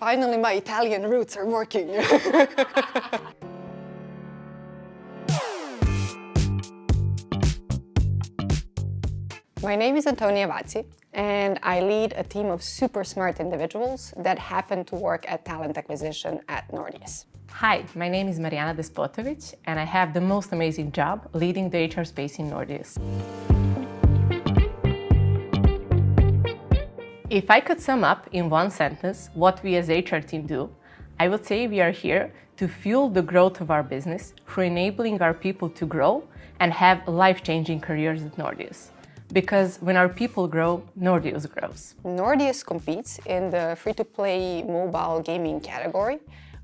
finally my Italian roots are working. My name is Antonia Vazzi, and I lead a team of super smart individuals that happen to work at talent acquisition at Nordeus. Hi, my name is Mariana Despotovic, and I have the most amazing job leading the HR space in Nordeus. If I could sum up in one sentence what we as HR team do, I would say we are here to fuel the growth of our business through enabling our people to grow and have life-changing careers at Nordeus. Because when our people grow, Nordeus grows. Nordeus competes in the free-to-play mobile gaming category,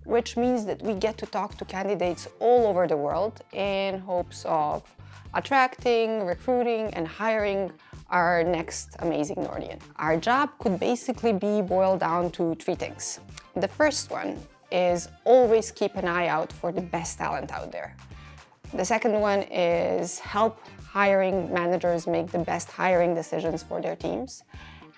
which means that we get to talk to candidates all over the world in hopes of attracting, recruiting, and hiring our next amazing Nordian. Our job could basically be boiled down to three things. The first one is always keep an eye out for the best talent out there. The second one is help hiring managers make the best hiring decisions for their teams.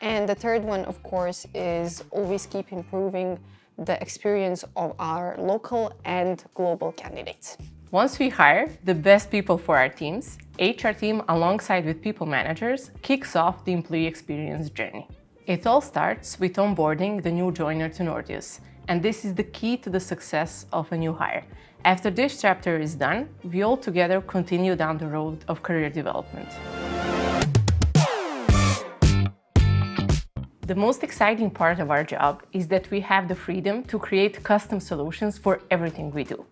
And the third one, of course, is always keep improving the experience of our local and global candidates. Once we hire the best people for our teams, HR team, alongside with people managers, kicks off the employee experience journey. It all starts with onboarding the new joiner to Nordeus, and this is the key to the success of a new hire. After this chapter is done, we all together continue down the road of career development. The most exciting part of our job is that we have the freedom to create custom solutions for everything we do.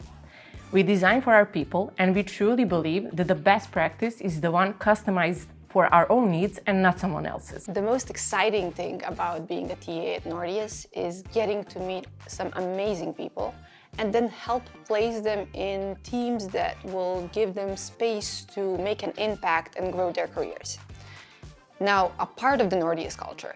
We design for our people, and we truly believe that the best practice is the one customized for our own needs and not someone else's. The most exciting thing about being a TA at Nordeus is getting to meet some amazing people and then help place them in teams that will give them space to make an impact and grow their careers. Now, a part of the Nordeus culture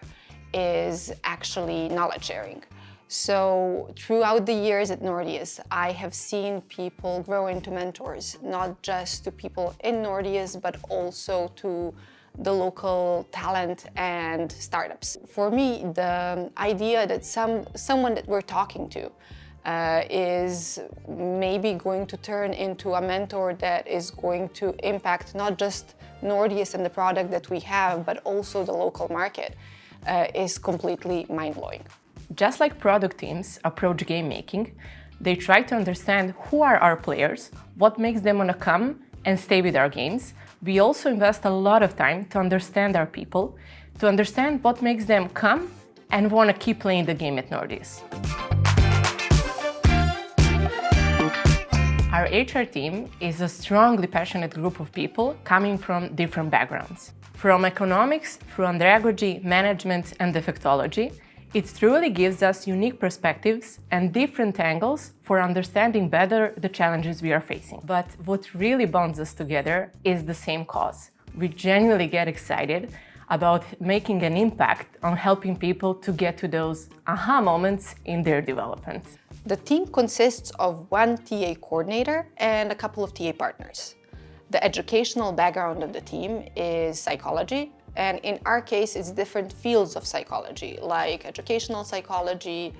is actually knowledge sharing. So throughout the years at Nordeus, I have seen people grow into mentors, not just to people in Nordeus, but also to the local talent and startups. For me, the idea that someone that we're talking to is maybe going to turn into a mentor that is going to impact not just Nordeus and the product that we have, but also the local market, is completely mind-blowing. Just like product teams approach game making, they try to understand who are our players, what makes them want to come and stay with our games. We also invest a lot of time to understand our people, to understand what makes them come and want to keep playing the game at Nordeus. Our HR team is a strongly passionate group of people coming from different backgrounds. From economics through andragogy, management, and defectology, it truly gives us unique perspectives and different angles for understanding better the challenges we are facing. But what really bonds us together is the same cause. We genuinely get excited about making an impact on helping people to get to those aha moments in their development. The team consists of one TA coordinator and a couple of TA partners. The educational background of the team is psychology, and in our case, it's different fields of psychology, like educational psychology,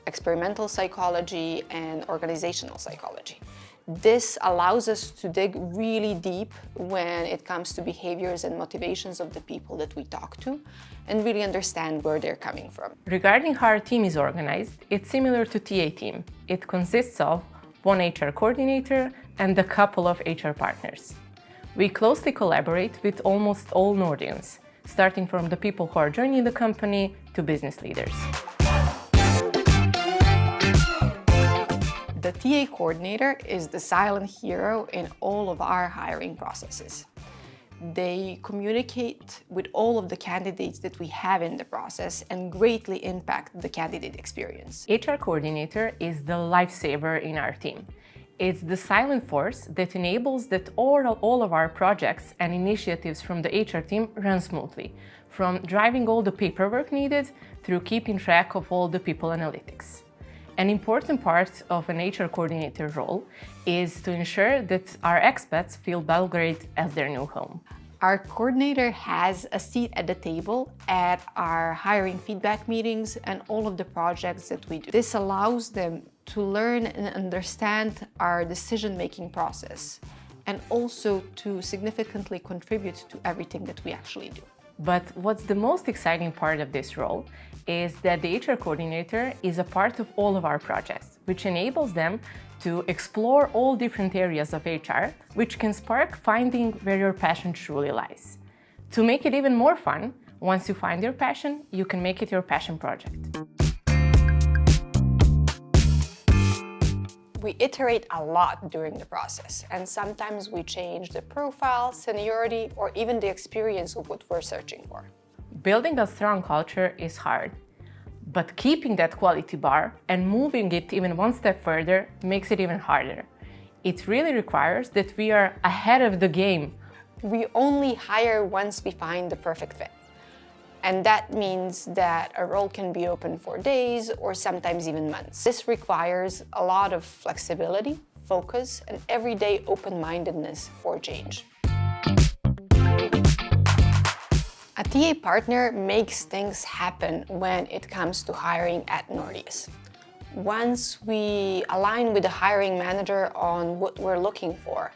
experimental psychology, and organizational psychology. This allows us to dig really deep when it comes to behaviors and motivations of the people that we talk to, and really understand where they're coming from. Regarding how our team is organized, it's similar to TA team. It consists of one HR coordinator and a couple of HR partners. We closely collaborate with almost all Nordians, starting from the people who are joining the company to business leaders. The TA coordinator is the silent hero in all of our hiring processes. They communicate with all of the candidates that we have in the process and greatly impact the candidate experience. HR coordinator is the lifesaver in our team. It's the silent force that enables that all of our projects and initiatives from the HR team run smoothly, from driving all the paperwork needed through keeping track of all the people analytics. An important part of an HR coordinator role is to ensure that our expats feel Belgrade as their new home. Our coordinator has a seat at the table at our hiring feedback meetings and all of the projects that we do. This allows them to learn and understand our decision-making process and also to significantly contribute to everything that we actually do. But what's the most exciting part of this role is that the HR coordinator is a part of all of our projects, which enables them to explore all different areas of HR, which can spark finding where your passion truly lies. To make it even more fun, once you find your passion, you can make it your passion project. We iterate a lot during the process, and sometimes we change the profile, seniority, or even the experience of what we're searching for. Building a strong culture is hard, but keeping that quality bar and moving it even one step further makes it even harder. It really requires that we are ahead of the game. We only hire once we find the perfect fit. And that means that a role can be open for days or sometimes even months. This requires a lot of flexibility, focus, and everyday open-mindedness for change. A TA partner makes things happen when it comes to hiring at Nordeus. Once we align with the hiring manager on what we're looking for,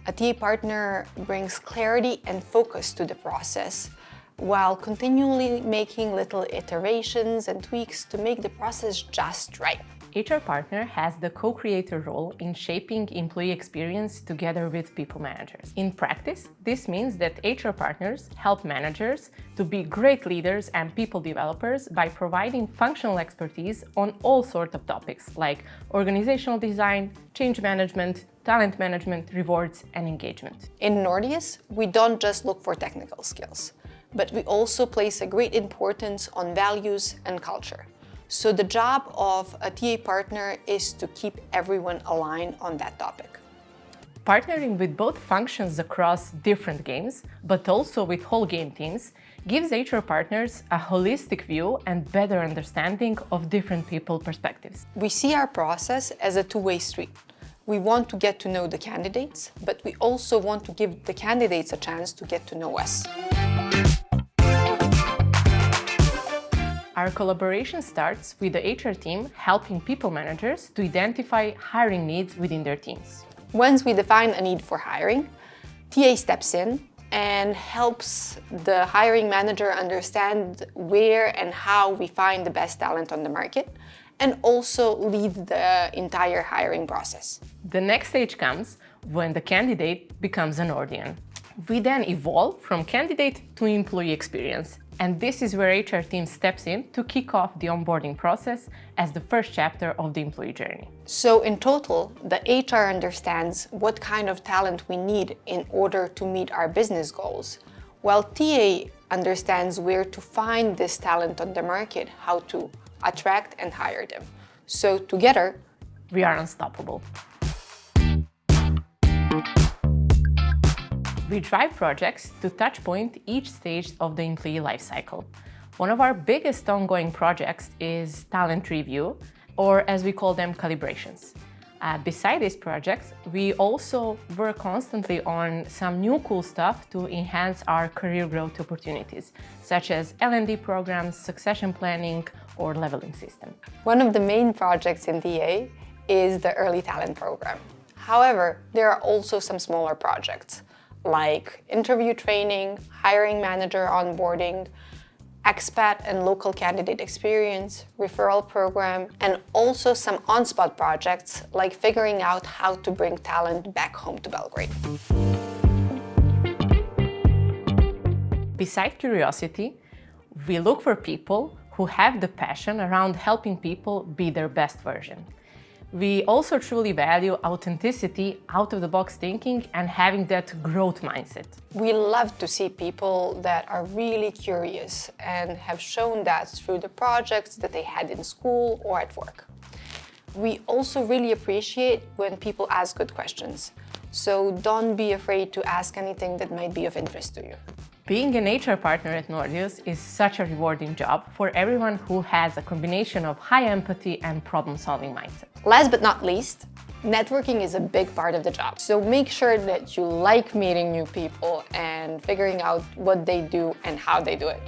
a TA partner brings clarity and focus to the process, while continually making little iterations and tweaks to make the process just right. HR partner has the co-creator role in shaping employee experience together with people managers. In practice, this means that HR partners help managers to be great leaders and people developers by providing functional expertise on all sorts of topics like organizational design, change management, talent management, rewards, and engagement. In Nordeus, we don't just look for technical skills, but we also place a great importance on values and culture. So the job of a TA partner is to keep everyone aligned on that topic. Partnering with both functions across different games, but also with whole game teams, gives HR partners a holistic view and better understanding of different people perspectives. We see our process as a two-way street. We want to get to know the candidates, but we also want to give the candidates a chance to get to know us. Our collaboration starts with the HR team helping people managers to identify hiring needs within their teams. Once we define a need for hiring, TA steps in and helps the hiring manager understand where and how we find the best talent on the market, and also lead the entire hiring process. The next stage comes when the candidate becomes an Nordian. We then evolve from candidate to employee experience, and this is where HR team steps in to kick off the onboarding process as the first chapter of the employee journey. So in total, the HR understands what kind of talent we need in order to meet our business goals, while TA understands where to find this talent on the market, how to attract and hire them. So together, we are unstoppable. We drive projects to touchpoint each stage of the employee lifecycle. One of our biggest ongoing projects is talent review, or as we call them, calibrations. Beside these projects, we also work constantly on some new cool stuff to enhance our career growth opportunities, such as L&D programs, succession planning, or leveling system. One of the main projects in TA is the early talent program. However, there are also some smaller projects, like interview training, hiring manager onboarding, expat and local candidate experience, referral program, and also some on-spot projects like figuring out how to bring talent back home to Belgrade. Beside curiosity, we look for people who have the passion around helping people be their best version. We also truly value authenticity, out-of-the-box thinking, and having that growth mindset. We love to see people that are really curious and have shown that through the projects that they had in school or at work. We also really appreciate when people ask good questions, so don't be afraid to ask anything that might be of interest to you. Being an HR partner at Nordeus is such a rewarding job for everyone who has a combination of high empathy and problem-solving mindset. Last but not least, Networking is a big part of the job, so make sure that you like meeting new people and figuring out what they do and how they do it.